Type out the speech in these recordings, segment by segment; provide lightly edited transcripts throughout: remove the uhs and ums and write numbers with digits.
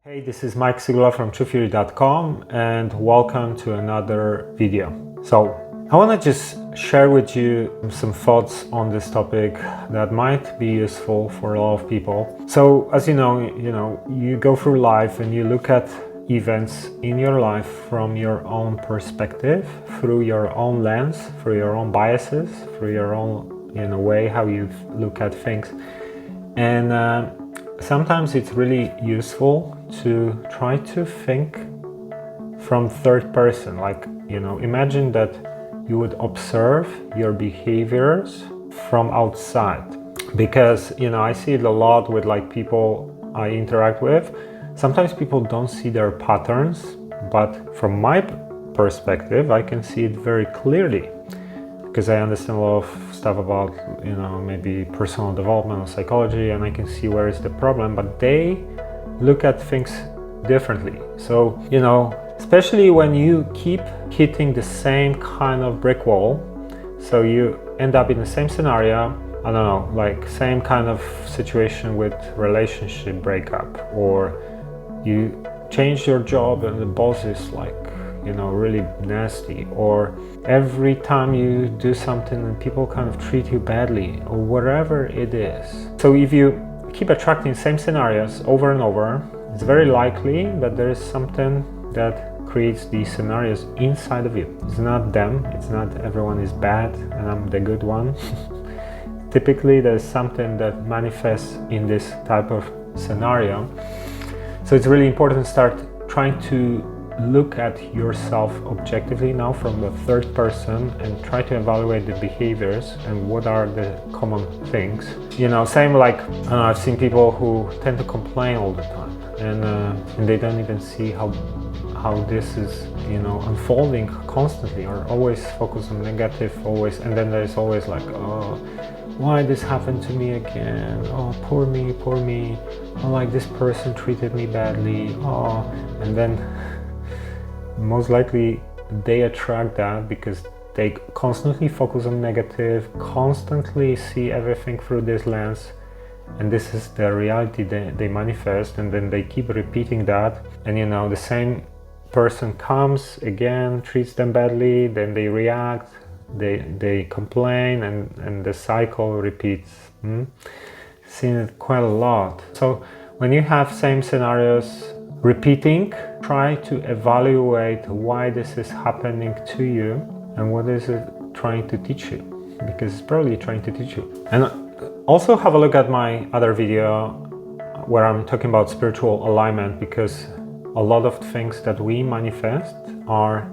Hey, this is Mike Sigula from TruthTheory.com and welcome to another video. So I want to just share with you some thoughts on this topic that might be useful for a lot of people. So as you know, you go through life and you look at events in your life from your own perspective, through your own lens, through your own biases, through your own way how you look at things. And sometimes it's really useful to try to think from third person. Imagine that you would observe your behaviors from outside, because I see it a lot with people I interact with. Sometimes people don't see their patterns, but from my perspective I can see it very clearly, because I understand a lot of stuff about maybe personal development or psychology, and I can see where is the problem, but they look at things differently. So especially when you keep hitting the same kind of brick wall, so you end up in the same scenario, same kind of situation with relationship breakup, or you change your job and the boss is really nasty, or every time you do something and people kind of treat you badly, or whatever it is. So if you keep attracting same scenarios over and over, it's very likely that there is something that creates these scenarios inside of you. It's not them, it's not everyone is bad and I'm the good one. Typically there's something that manifests in this type of scenario. So it's really important to start trying to look at yourself objectively now from the third person and try to evaluate the behaviors and what are the common things. Same I've seen people who tend to complain all the time, and they don't even see how this is unfolding constantly, or always focus on negative, always, and then there's always oh, why this happened to me again, oh, poor me, oh, this person treated me badly, oh, and then most likely they attract that because they constantly focus on negative, constantly see everything through this lens, and this is the reality they manifest, and then they keep repeating that, and the same person comes again, treats them badly, then they react, they complain, and the cycle repeats. Seen it quite a lot. So when you have same scenarios repeating, try to evaluate why this is happening to you and what is it trying to teach you, because it's probably trying to teach you. And also have a look at my other video where I'm talking about spiritual alignment, because a lot of things that we manifest are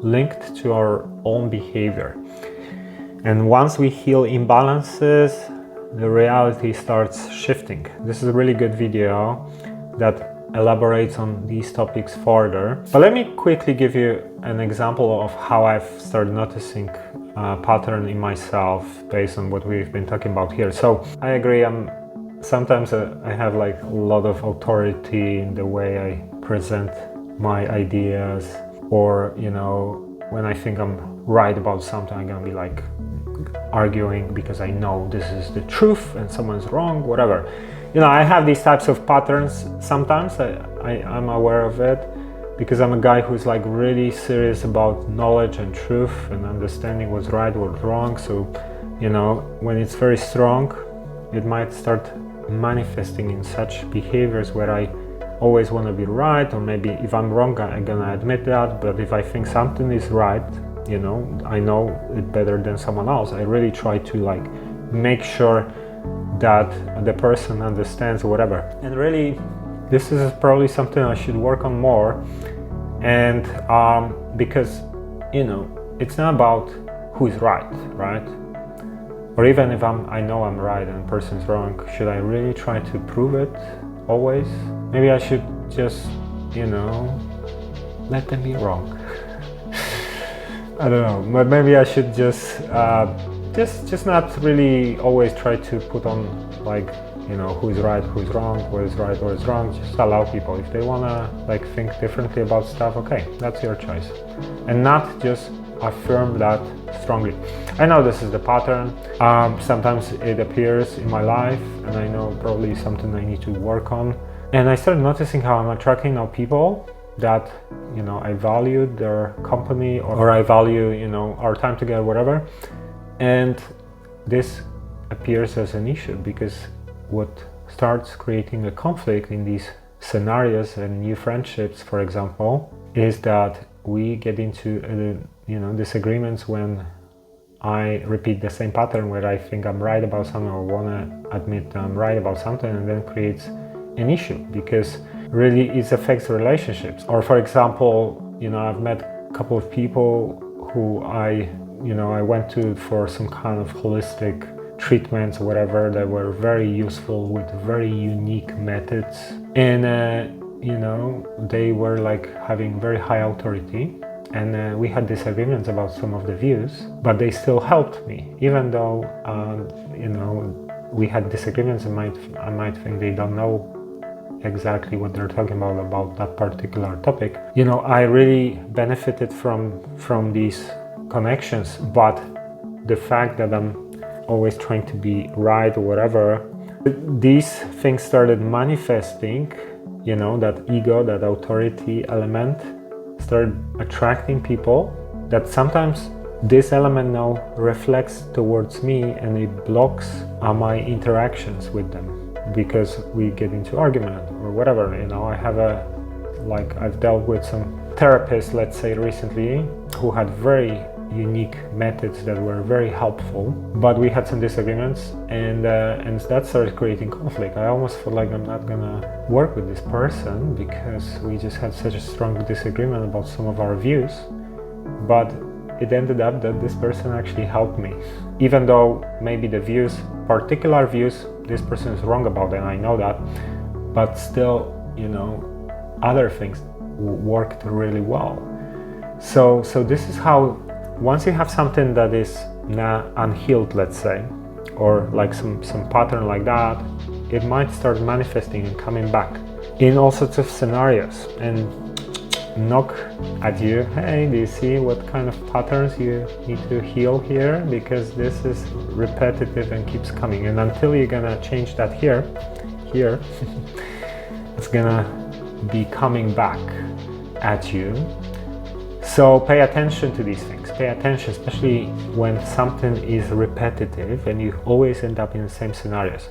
linked to our own behavior. And once we heal imbalances, the reality starts shifting. This is a really good video that elaborates on these topics further. But let me quickly give you an example of how I've started noticing a pattern in myself based on what we've been talking about here. So I agree, sometimes I have a lot of authority in the way I present my ideas, or when I think I'm right about something, I'm gonna be arguing because I know this is the truth and someone's wrong, whatever. I have these types of patterns sometimes. I'm aware of it because I'm a guy who's really serious about knowledge and truth and understanding what's right, what's wrong. So when it's very strong, it might start manifesting in such behaviors where I always want to be right, or maybe if I'm wrong, I'm gonna admit that. But if I think something is right, I know it better than someone else, I really try to make sure that the person understands whatever. And really, this is probably something I should work on more. And because it's not about who is right, or even if I know I'm right and the person's wrong, should I really try to prove it always? Maybe I should just let them be wrong. I don't know, but maybe I should just not really always try to put on who's right, who's wrong, what is right, what is wrong. Just allow people, if they wanna think differently about stuff, okay, that's your choice, and not just affirm that strongly. I know this is the pattern. Sometimes it appears in my life, and I know probably something I need to work on. And I started noticing how I'm attracting now people that, you know, I value their company, or I value, you know, our time together, whatever. And this appears as an issue, because what starts creating a conflict in these scenarios and new friendships, for example, is that we get into you know, disagreements when I repeat the same pattern where I think I'm right about something, or want to admit I'm right about something, and then creates an issue, because really it affects relationships. Or for example, you know, I've met a couple of people who I went to for some kind of holistic treatments or whatever, that were very useful with very unique methods, and you know, they were like having very high authority, and we had disagreements about some of the views, but they still helped me, even though you know, we had disagreements. I might think they don't know exactly what they're talking about that particular topic. You know, I really benefited from these connections, but the fact that I'm always trying to be right or whatever, these things started manifesting, you know, that ego, that authority element started attracting people, that sometimes this element now reflects towards me, and it blocks my interactions with them, because we get into argument or whatever. You know, I've dealt with some therapists, let's say recently, who had very unique methods that were very helpful, but we had some disagreements, and that started creating conflict. I almost felt like I'm not gonna work with this person because we just had such a strong disagreement about some of our views. But it ended up that this person actually helped me, even though maybe the particular views this person is wrong about, and I know that, but still, you know, other things worked really well. So this is how, once you have something that is unhealed, let's say, or like some pattern like that, it might start manifesting and coming back in all sorts of scenarios, and knock at you. Hey, do you see what kind of patterns you need to heal here? Because this is repetitive and keeps coming, and until you're gonna change that here it's gonna be coming back at you. So pay attention to these things. Pay attention, especially when something is repetitive and you always end up in the same scenarios.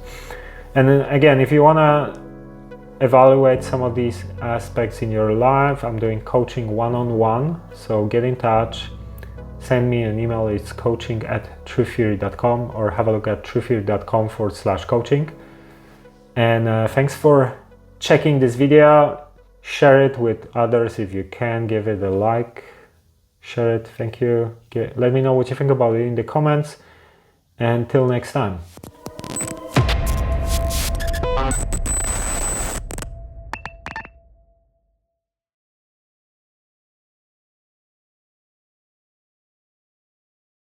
And then again, if you want to evaluate some of these aspects in your life, I'm doing coaching one-on-one. So get in touch, send me an email. It's coaching@truththeory.com, or have a look at truththeory.com/coaching. And thanks for checking this video. Share it with others if you can. Give it a like. Share it. Thank you. Let me know what you think about it in the comments. Until next time.